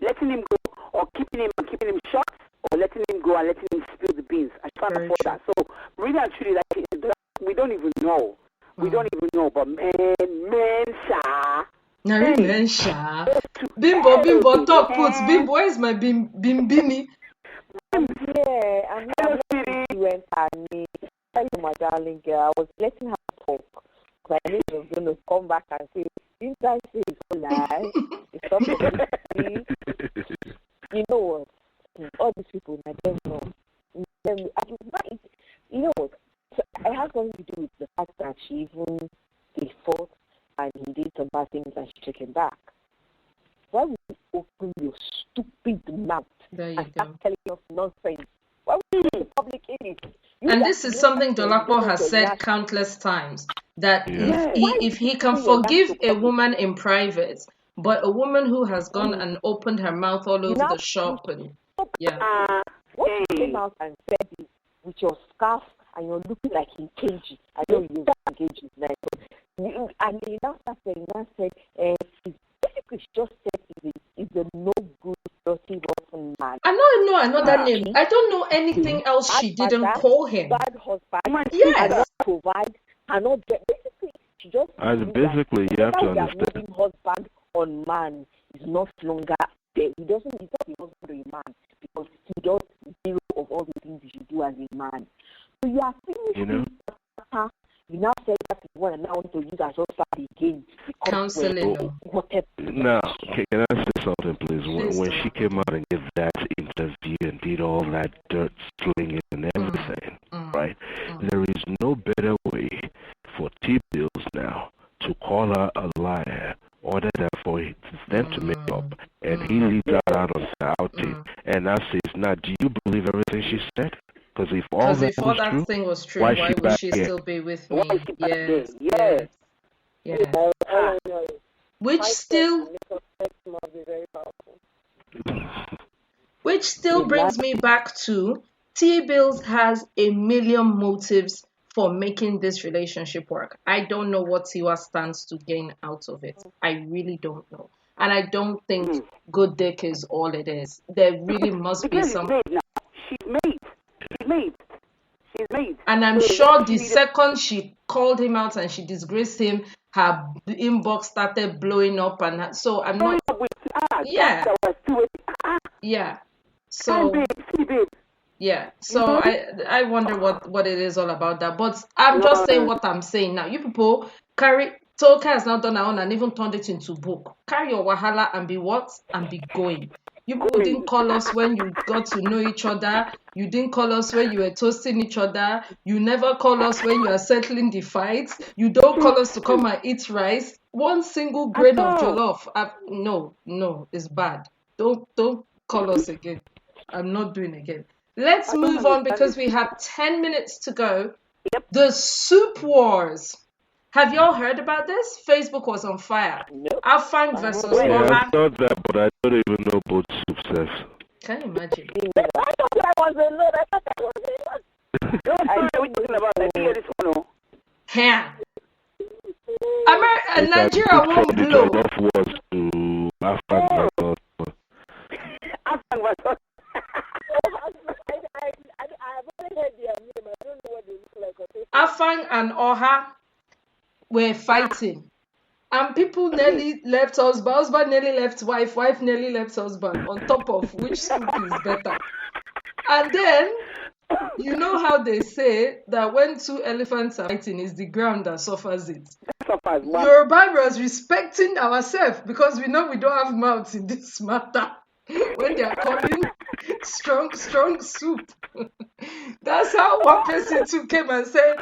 Letting him go or keeping him and keeping him short, or letting him go and letting him spill the beans. I can't afford that. So really and truly, we don't even know. We don't even know. But men, sha. Men, sha. Bimbo, talk put. Bimbo, where is my bimbini? Yeah, I'm not you went and me. Tell you, my darling girl, I was letting her talk. Because I knew she was going to come back and say, this guy says it's a lie. It's not me. You know what? All these people, I don't know. You know what? So it has something to do with the fact that she even they fought and he did some bad things and she took him back. Why would you open your stupid mouth and start telling us nonsense? Why would you public it? And this is something Dolapo has said countless times, that if he can forgive a woman in private, but a woman who has gone and opened her mouth all over the shop and what you came out and said it with your scarf and you're looking like in cages. I know you in cages now. And he now said, basically she just said he's a no good, dirty, rotten man. I know another name. I don't know anything else she didn't call him. Bad husband. Yes. Cannot provide, cannot get. Basically, she just. Basically, you have to understand. Husband on man is not longer there. He's not a husband or a man because he does zero of all the things he should do as a man. So you are finished. You now say that you want to now want to use as husband again. Counseling. Now, can I say something, please? When she came out and gave that interview and did all that dirt slinging and everything, right? There is no better way for Tee Billz now to call her a liar other than for them to make up. And he leaves that out on the outing. And I says, now, do you believe everything she said? Because if all that thing was true, why would she still be with me? Yes. Which still brings me back to Tee Billz has a million motives for making this relationship work. I don't know what Tiwa stands to gain out of it. I really don't know. And I don't think good dick is all it is. There really must be some. She's made. And I'm sure the second she called him out and she disgraced him, her inbox started blowing up, and so I'm not. Yeah. Yeah. So. Yeah. So I wonder what it is all about that. But I'm just saying what I'm saying now. You people carry. Tolka has now done her own and even turned it into book. Carry your wahala and be what? And be going. You people didn't call us when you got to know each other. You didn't call us when you were toasting each other. You never call us when you are settling the fights. You don't call us to come and eat rice. One single grain of jollof. No, it's bad. Don't call us again. I'm not doing again. Let's move on because we have 10 minutes to go. Yep. The soup wars. Have y'all heard about this? Facebook was on fire. Nope. Afang versus Yeah, Oha. I thought that, but I don't even know both soup sets. Can you imagine? I thought I was alone. I thought I was alone. I know what you're talking about. I hear this one. Yeah. Nigeria won't blow. The was to Afang versus Afang was. I've only heard their name. I don't know what they look like. Afang and Oha were fighting. And people nearly left husband nearly left wife nearly left husband, on top of which soup is better. And then, you know how they say that when two elephants are fighting, it's the ground that suffers it. Yoruba was respecting ourselves because we know we don't have mouths in this matter. When they are calling strong soup. That's how one person too came and said,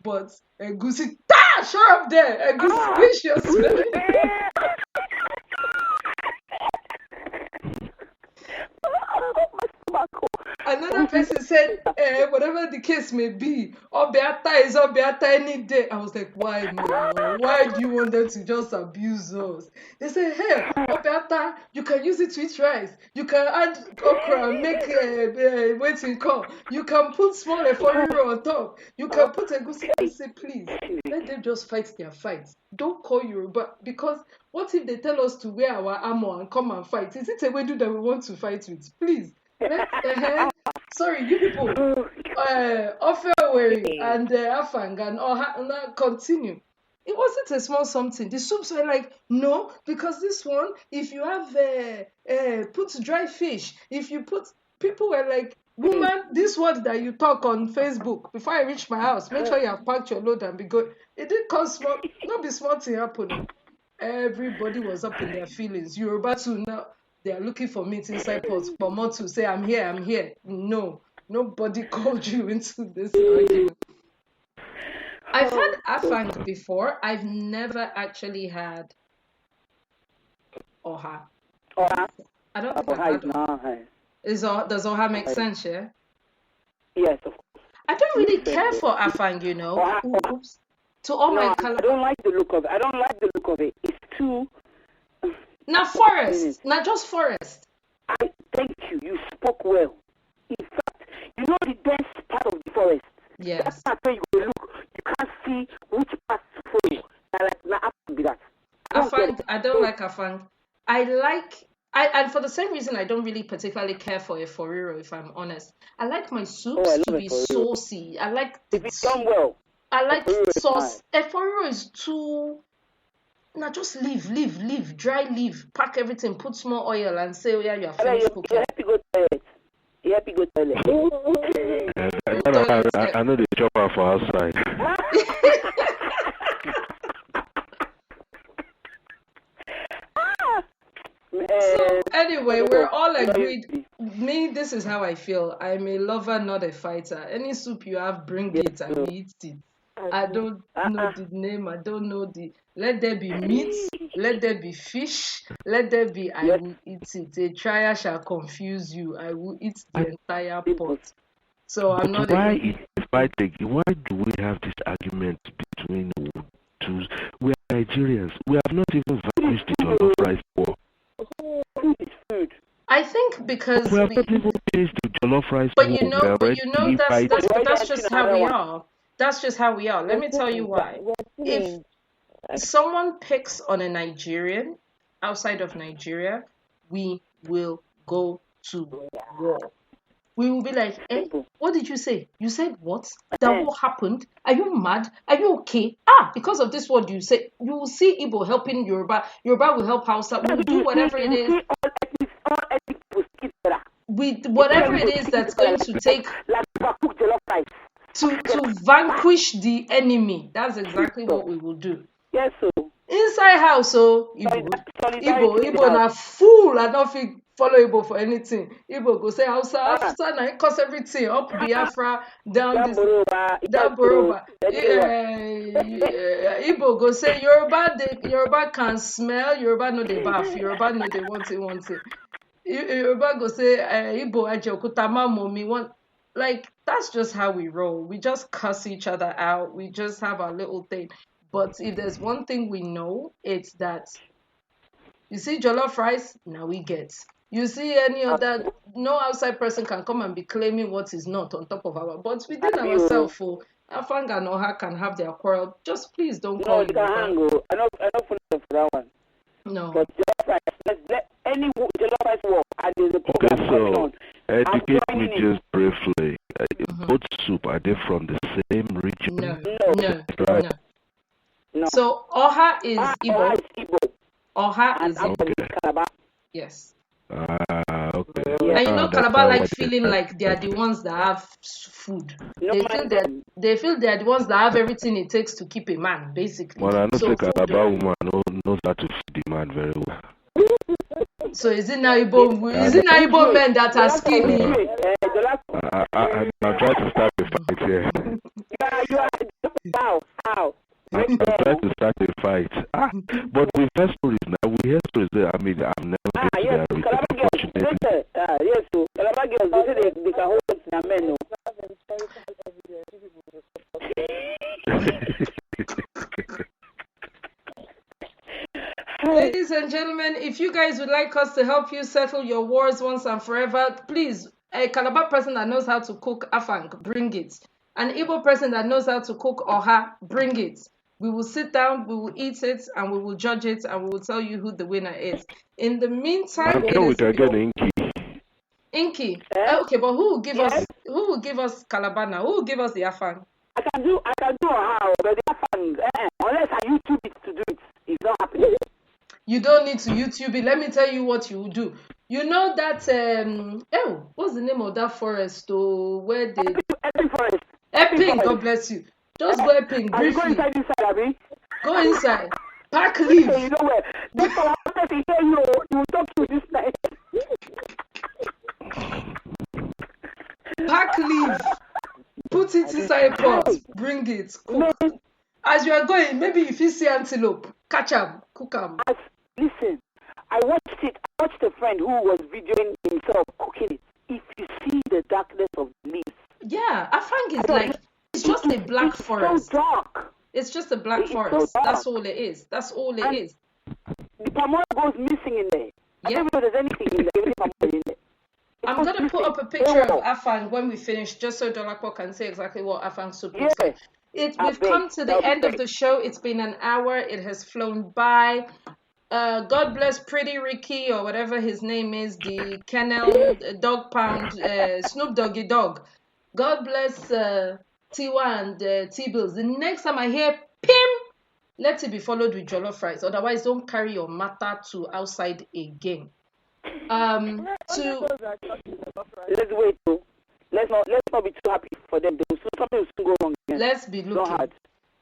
but Egusi, shut up there, Egusi, wish you're smelling. Another person said, whatever the case may be, Obeata is Obeata any day. I was like, why, man? Why do you want them to just abuse us? They said, hey, Obeata, you can use it to eat rice. You can add okra and make waiting call. You can put small eforiro on top. You can put Egusi. I say, please, let them just fight their fights. Don't call Yoruba, because what if they tell us to wear our armor and come and fight? Is it a way that we want to fight with? Please. Sorry, you people. Offerwary and Afang and Oha continue. It wasn't a small something. The soups were like, no, because this one, if you have put dry fish, if you put, people were like, woman, this word that you talk on Facebook, before I reach my house, make sure you have packed your load and be good. It didn't cause small, not be small thing happening. Everybody was up in their feelings. Yoruba too now. They are looking for meat inside pots for more to say, I'm here. No, nobody called you into this argument. I've had Afang before. I've never actually had Oha. Oha? I don't think I've had Oha. Does Oha make sense, yeah? Yes, of course. I don't really care for Afang, you know. Oha. Oops. To all my color. I don't like the look of it. It's too... Now forest. Not just forest. Thank you. You spoke well. In fact, you know the dense part of the forest. Yes. That's part where you look. You can't see which part to follow. Afang, I don't like Afang. And for the same reason, I don't really particularly care for a foriro, if I'm honest. I like my soups to be saucy. I like if it's done well. I like sauce. A foriro is too. Now just leave, dry leave, pack everything, put small oil and say, oh yeah, you are finished cooking. You have to go toilet. I know the chopper for outside. So anyway, we're all agreed. Me, this is how I feel. I'm a lover, not a fighter. Any soup you have, bring it and we eat it. I don't know the name. I don't know the. Let there be meat. Let there be fish. Let there be. I will eat it. A trial shall confuse you. I will eat the entire pot. So I'm not. Why do we have this argument between the two? We are Nigerians. We have not even vanquished the jollof rice war. I think because we have not even changed the jollof rice but war. you know that's just how we are. That's just how we are. Let me tell you why. If someone picks on a Nigerian outside of Nigeria, we will go to war. We will be like, what did you say? You said what? That what happened? Are you mad? Are you okay? Because of this word you say, you will see Igbo helping Yoruba. Yoruba will help Hausa. We will do whatever it is. With whatever it is that's going to take to vanquish the enemy. That's exactly what we will do. Yes, so Inside house, so Igbo na fool and not fit follow Igbo for anything. Igbo go say Hausa after na it cost everything up Biafra down this that Boroba. Igbo go say Yoruba can smell, Yoruba no dey baff, Yoruba no dey want it. Yoruba go say Igbo aje okuta mamo mi want. Like, that's just how we roll. We just cuss each other out. We just have our little thing. But if there's one thing we know, it's that you see jollof rice, now we get. You see any other, no outside person can come and be claiming what is not on top of our, but within ourselves, Afang and Oha can have their quarrel. Just please don't call it. I don't for that one. No. But jollof rice, let any jollof rice work, and there's a program going on. Educate me just briefly. Both soup, are they from the same region? No. So Oha is Igbo. Oha is Igbo. Yes. Okay. And you know Calabar like feeling like they are the ones that have food. They feel they are the ones that have everything it takes to keep a man, basically. Well, I know the Calabar woman knows how to feed the man very well. So is it now Igbo men that are skinny? I'm trying to start a fight here. How? I'm trying to start a fight. But we hear stories now. We hear stories there. I mean, I've never been to their region, unfortunately. Yes, so Calabar girls, they say they can hold it in a men. Ladies and gentlemen, if you guys would like us to help you settle your wars once and forever, please, a Calabar person that knows how to cook Afang, bring it. An Igbo person that knows how to cook Oha, bring it. We will sit down, we will eat it, and we will judge it, and we will tell you who the winner is. In the meantime, we can get Inky. Inky. Okay, but who will give us Calabar now? Who will give us the Afang? I can do Oha, but the Afang, unless I YouTube it to do it, it's not happening. You don't need to YouTube it. Let me tell you what you will do. You know that what's the name of that forest? Where they Epping forest. Epping, God bless you. Just go Epping briefly. Go inside this side, Abby. Go inside. Pack leave. Okay, you know where? This one person here, you will talk to this night. Pack leave. Put it inside a pot. Bring it. Cook. As you are going, maybe if you see antelope, catch them, cook them. Listen, I watched it. I watched a friend who was videoing himself cooking it. If you see the darkness of the leaves. Yeah, Afang is like, it's just a black forest. So dark. It's just a black forest. So that's all it is. That's all it is. The palm goes missing in there. I don't know if there's anything in there. I'm going to put up a picture of Afang when we finish, just so Dolakwa can say exactly what Afang soup looks like. We've come to the end of the show. It's been an hour. It has flown by. God bless Pretty Ricky or whatever his name is, the kennel dog pound, Snoop Doggy Dog. God bless Tiwa and Tee Billz. The next time I hear PEEM, let it be followed with jollof rice. Otherwise, don't carry your matter to outside again. Let's wait. Let's not be too happy for them. Something will soon go wrong again. Let's be looking.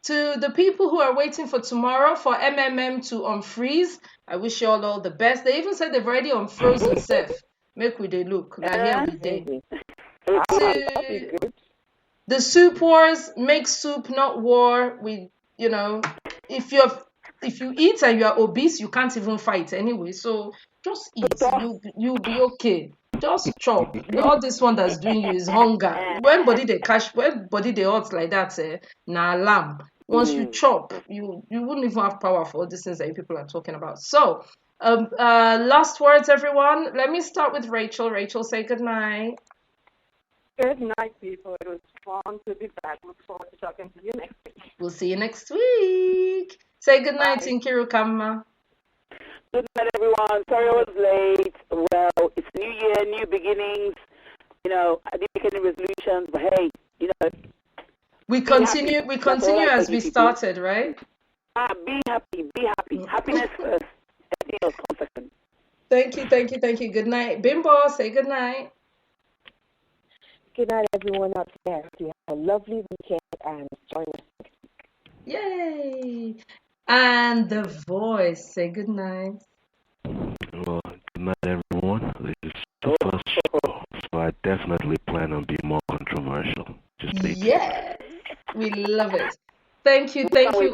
To the people who are waiting for tomorrow for MMM to unfreeze, I wish you all the best. They even said they've already unfrozen Seth. Make we they look. Now here we day. The soup wars, make soup, not war. If you eat and you are obese, you can't even fight anyway. So just eat. You'll be okay. Just chop. All this one that's doing you is hunger. When body they hot like that, na alarm. Once you chop, you wouldn't even have power for all these things that you people are talking about. So, last words, everyone. Let me start with Rachel. Rachel, say good night. Good night, people. It was fun to be back. Look forward to talking to you next week. We'll see you next week. Say good night in Kirukama. Good night, everyone. Sorry I was late. Well, it's New Year, new beginnings. You know, I didn't make any resolutions, but hey, you know. We continue as we started, right? Be happy, be happy. Happiness first. Everything else comes second. Thank you. Good night. Bimbo, say good night. Good night, everyone out there. You have a lovely weekend and join us next week. Yay! And the voice, say good night. Well, good night, everyone. This is the first show, so I definitely plan on being more controversial. Just stay tuned. Yes, we love it. Thank you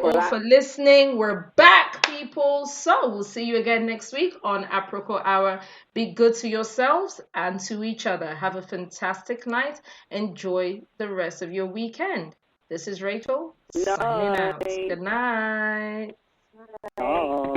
all for listening. We're back, people. So we'll see you again next week on Aproko Hour. Be good to yourselves and to each other. Have a fantastic night. Enjoy the rest of your weekend. This is Rachel signing out. Good night. Oh.